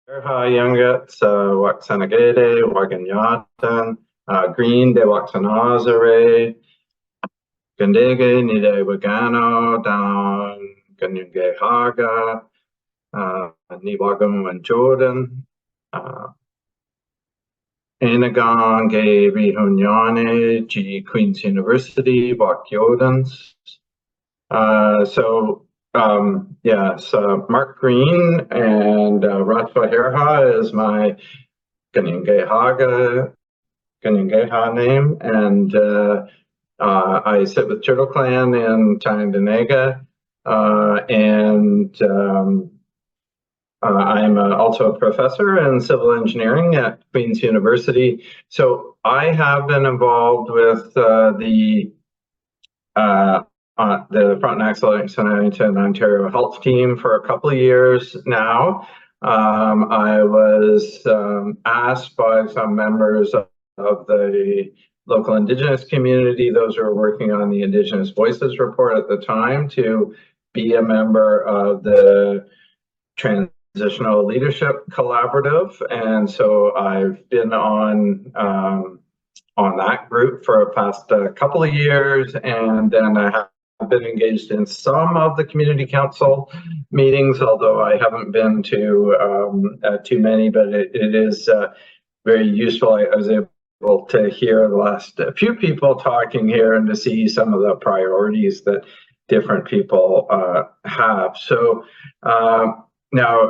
Yungat, Waxanagede, Waganyatan, Green de Waxanazare, Gandege, Nide Wagano, down Ganyunge Haga, Niwagam and Jordan, Anagon, Gay Rihunyane, G Queen's University, Wakyodans. Yes, Mark Green and Rahswahérha is my Ganyungeha name, and I sit with Turtle Clan in Tyendinaga, and I'm also a professor in civil engineering at Queen's University. So I have been involved with the Frontenac Excellence in Ontario Health team for a couple of years now. I was asked by some members of the local Indigenous community, those who were working on the Indigenous Voices report at the time, to be a member of the Transitional Leadership Collaborative. And so I've been on that group for the past couple of years, and then I have been engaged in some of the community council meetings, although I haven't been to too many, but it is very useful. I was able to hear the last few people talking here and to see some of the priorities that different people have. So now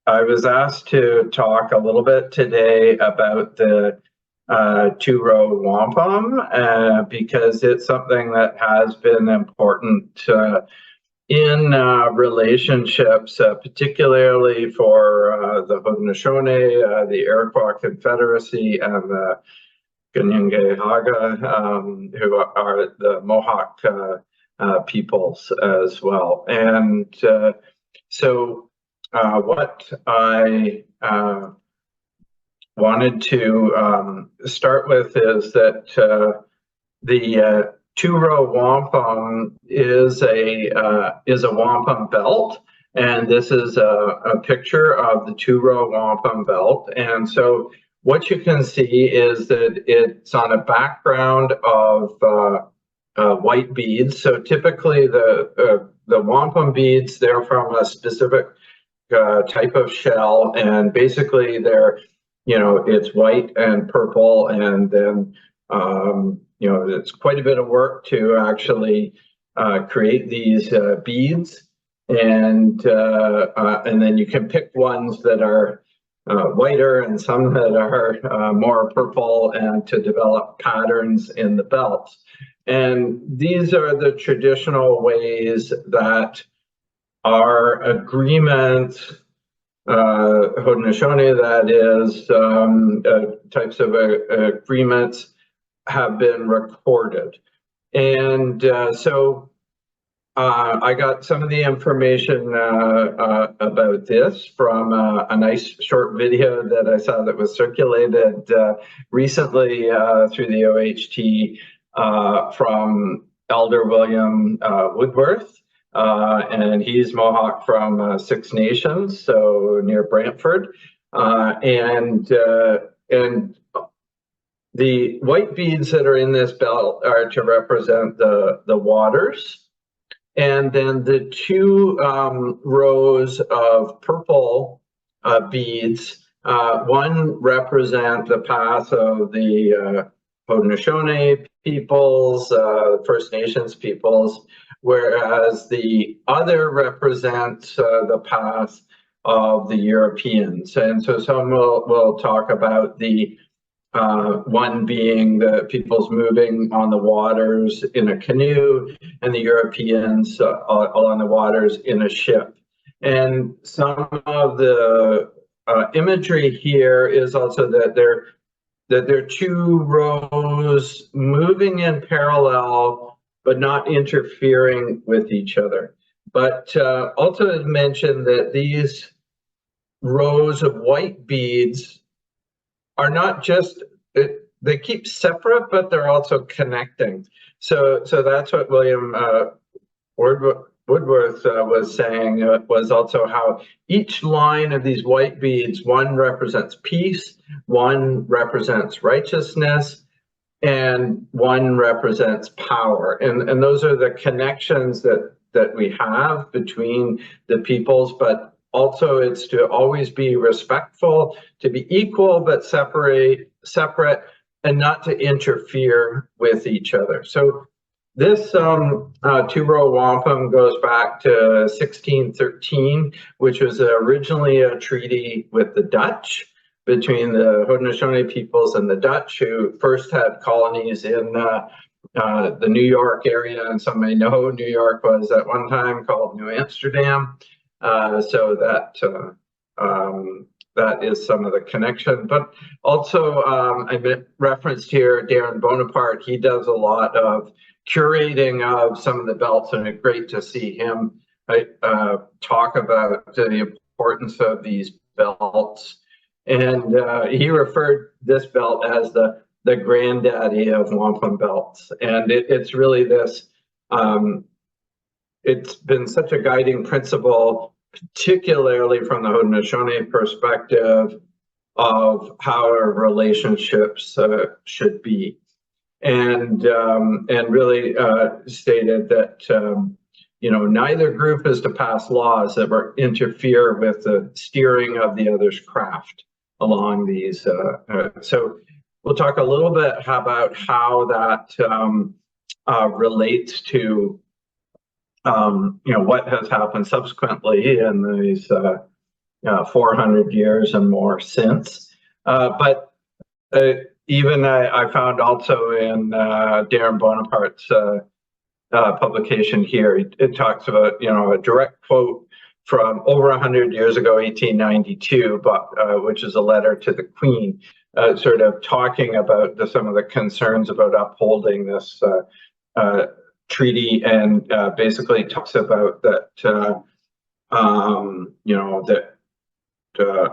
I was asked to talk a little bit today about the Two Row Wampum because it's something that has been important in relationships, particularly for the Haudenosaunee, the Iroquois Confederacy, and the Ganyungehaga, who are the Mohawk peoples as well. And so what I wanted to start with is that the Two Row Wampum is a wampum belt, and this is a picture of the Two Row Wampum Belt. And so what you can see is that it's on a background of white beads. So typically the wampum beads, they're from a specific type of shell, and basically they're, it's white and purple, and then it's quite a bit of work to actually create these beads, and then you can pick ones that are whiter and some that are more purple, and to develop patterns in the belts. And these are the traditional ways that our agreements, Haudenosaunee, that is, types of agreements have been recorded. And so I got some of the information about this from a nice short video that I saw that was circulated recently through the OHT from Elder William Woodworth. And he's Mohawk from Six Nations, so near Brantford. And the white beads that are in this belt are to represent the waters. And then the two rows of purple beads, one represent the path of the Haudenosaunee peoples, First Nations peoples, whereas the other represents the path of the Europeans. And so some will talk about the one being the peoples moving on the waters in a canoe, and the Europeans on the waters in a ship. And some of the imagery here is also that there are two rows moving in parallel, but not interfering with each other. But also has mentioned that these rows of white beads are not just, they keep separate, but they're also connecting. So that's what William Woodworth was saying was also how each line of these white beads, one represents peace, one represents righteousness, and one represents power. And those are the connections that we have between the peoples, but also it's to always be respectful, to be equal but separate, and not to interfere with each other. So this Two Row Wampum goes back to 1613, which was originally a treaty with the Dutch, between the Haudenosaunee peoples and the Dutch, who first had colonies in the New York area. And some may know New York was at one time called New Amsterdam. So that is some of the connection. But also, I referenced here Darren Bonaparte. He does a lot of curating of some of the belts, and it's great to see him talk about the importance of these belts. And he referred this belt as the granddaddy of wampum belts. And it's really this, it's been such a guiding principle, particularly from the Haudenosaunee perspective, of how our relationships should be. And really stated that neither group is to pass laws that interfere with the steering of the other's craft along these. So we'll talk a little bit about how that relates to what has happened subsequently in these 400 years and more since. But even I found also in Darren Bonaparte's publication here, it talks about a direct quote from over 100 years ago, 1892, which is a letter to the Queen, sort of talking about some of the concerns about upholding this treaty, and basically talks about that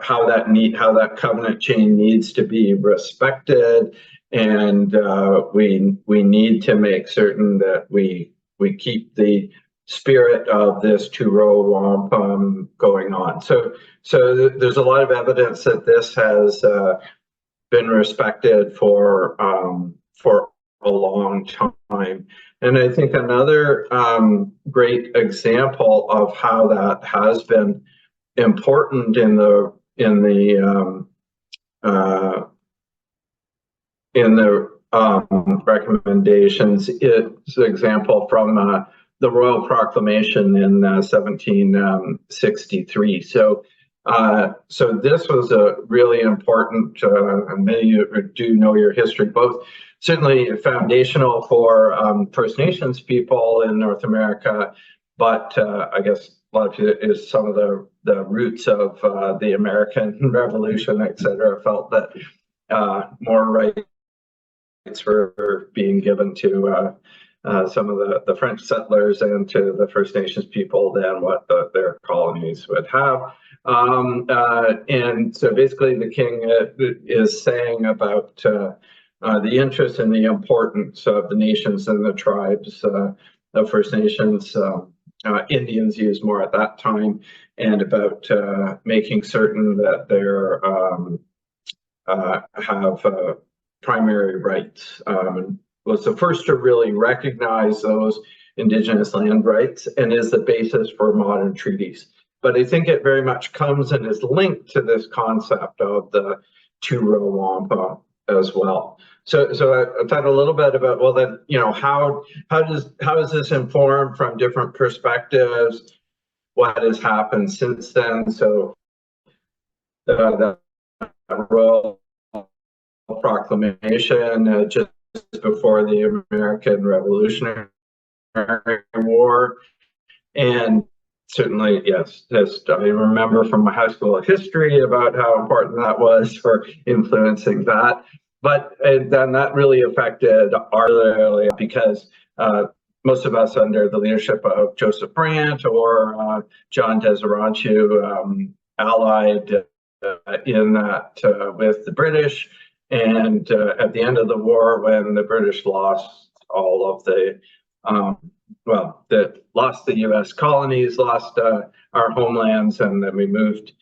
how that covenant chain needs to be respected, and we need to make certain that we keep the spirit of this Two Row Wampum going on. So there's a lot of evidence that this has been respected for a long time. And I think another great example of how that has been important in the recommendations is an example from the Royal Proclamation in 1763. So this was a really important, and many of you do know your history, both certainly foundational for First Nations people in North America, but I guess a lot of it is some of the roots of the American Revolution, et cetera, felt that more rights were being given to some of the French settlers and to the First Nations people than what their colonies would have. And so basically the king is saying about the interest and the importance of the nations and the tribes, the First Nations, Indians used more at that time, and about making certain that they have primary rights. Was the first to really recognize those Indigenous land rights and is the basis for modern treaties. But I think it very much comes and is linked to this concept of the Two Row Wampum as well. So I talked a little bit about, well, then, how is this informed from different perspectives? What has happened since then? So the Royal Proclamation just before the American Revolutionary War, and certainly, yes, I remember from my high school history about how important that was for influencing that. But then that really affected our area because most of us under the leadership of Joseph Brant or John Desarantue allied in that with the British. And at the end of the war, when the British lost all of the lost the U.S. colonies, lost our homelands, and then we moved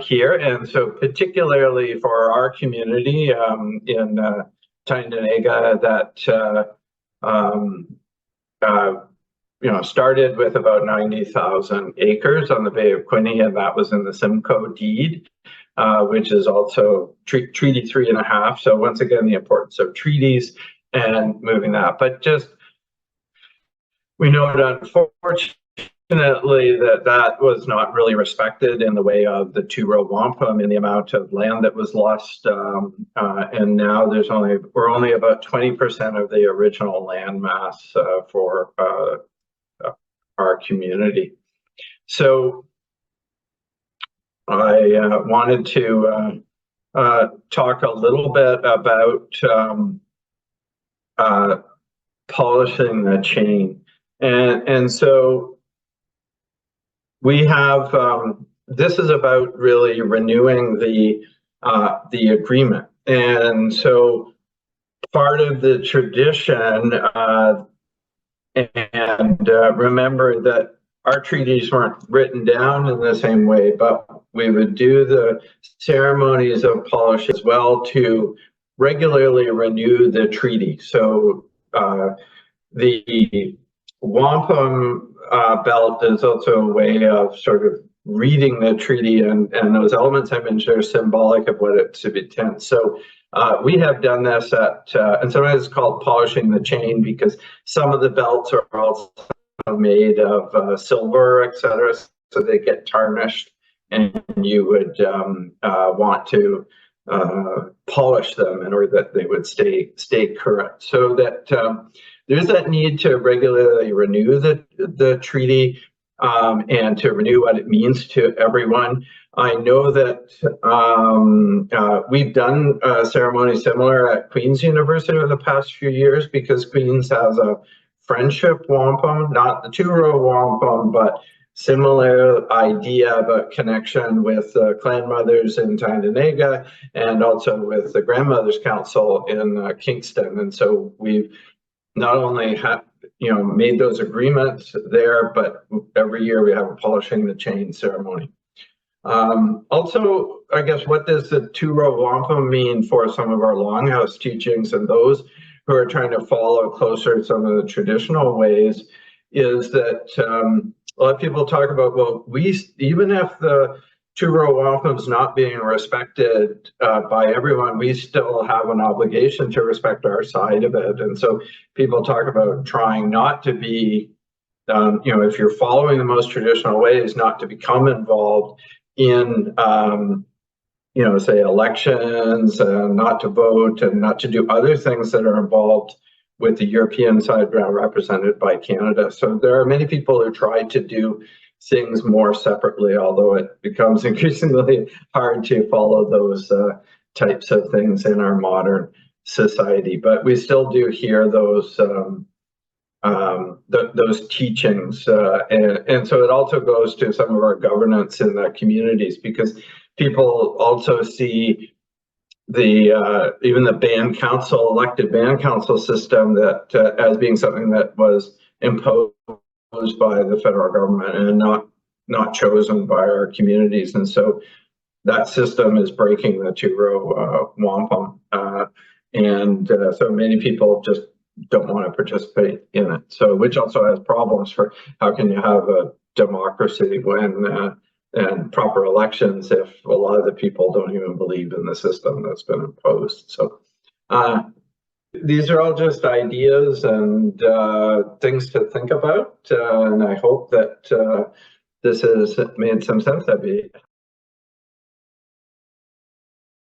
here. And so particularly for our community in Haudenosaunee, that started with about 90,000 acres on the Bay of Quinte, and that was in the Simcoe deed, which is also Treaty 3.5. So once again, the importance of treaties and moving that. But just, we know that unfortunately that was not really respected in the way of the Two Row Wampum in the amount of land that was lost, and now we're only about 20% of the original land mass for our community. So I wanted to talk a little bit about polishing the chain. And so we have, this is about really renewing the agreement. And so part of the tradition, and remember that our treaties weren't written down in the same way, but we would do the ceremonies of polish as well to regularly renew the treaty. So the Wampum Belt is also a way of sort of reading the treaty, and those elements I mentioned are symbolic of what it should intend. So we have done this and sometimes it's called polishing the chain, because some of the belts are also made of silver, etc., so they get tarnished, and you would want to polish them in order that they would stay current. So that there's that need to regularly renew the treaty and to renew what it means to everyone. I know that we've done a ceremony similar at Queen's University over the past few years, because Queen's has a friendship wampum, not the Two Row Wampum, but similar idea about connection with clan mothers in Haudenosaunee, and also with the Grandmothers Council in Kingston. And so we've not only made those agreements there, but every year we have a polishing the chain ceremony. Also, I guess, what does the Two Row Wampum mean for some of our longhouse teachings and those who are trying to follow closer some of the traditional ways, is that a lot of people talk about, well, even if the Two Row Wampum's not being respected by everyone, we still have an obligation to respect our side of it. And so people talk about trying not to be, if you're following the most traditional ways, not to become involved in, say, elections, not to vote, and not to do other things that are involved with the European side represented by Canada. So there are many people who try to do things more separately, although it becomes increasingly hard to follow those types of things in our modern society. But we still do hear those teachings, and so it also goes to some of our governance in the communities, because people also see the even the band council, elected band council system, that as being something that was imposed by the federal government and not chosen by our communities. And so that system is breaking the Two Row Wampum, and so many people just don't want to participate in it. So, which also has problems for how can you have a democracy when and proper elections if a lot of the people don't even believe in the system that's been imposed. So these are all just ideas and things to think about, and I hope that this has made some sense. I'd be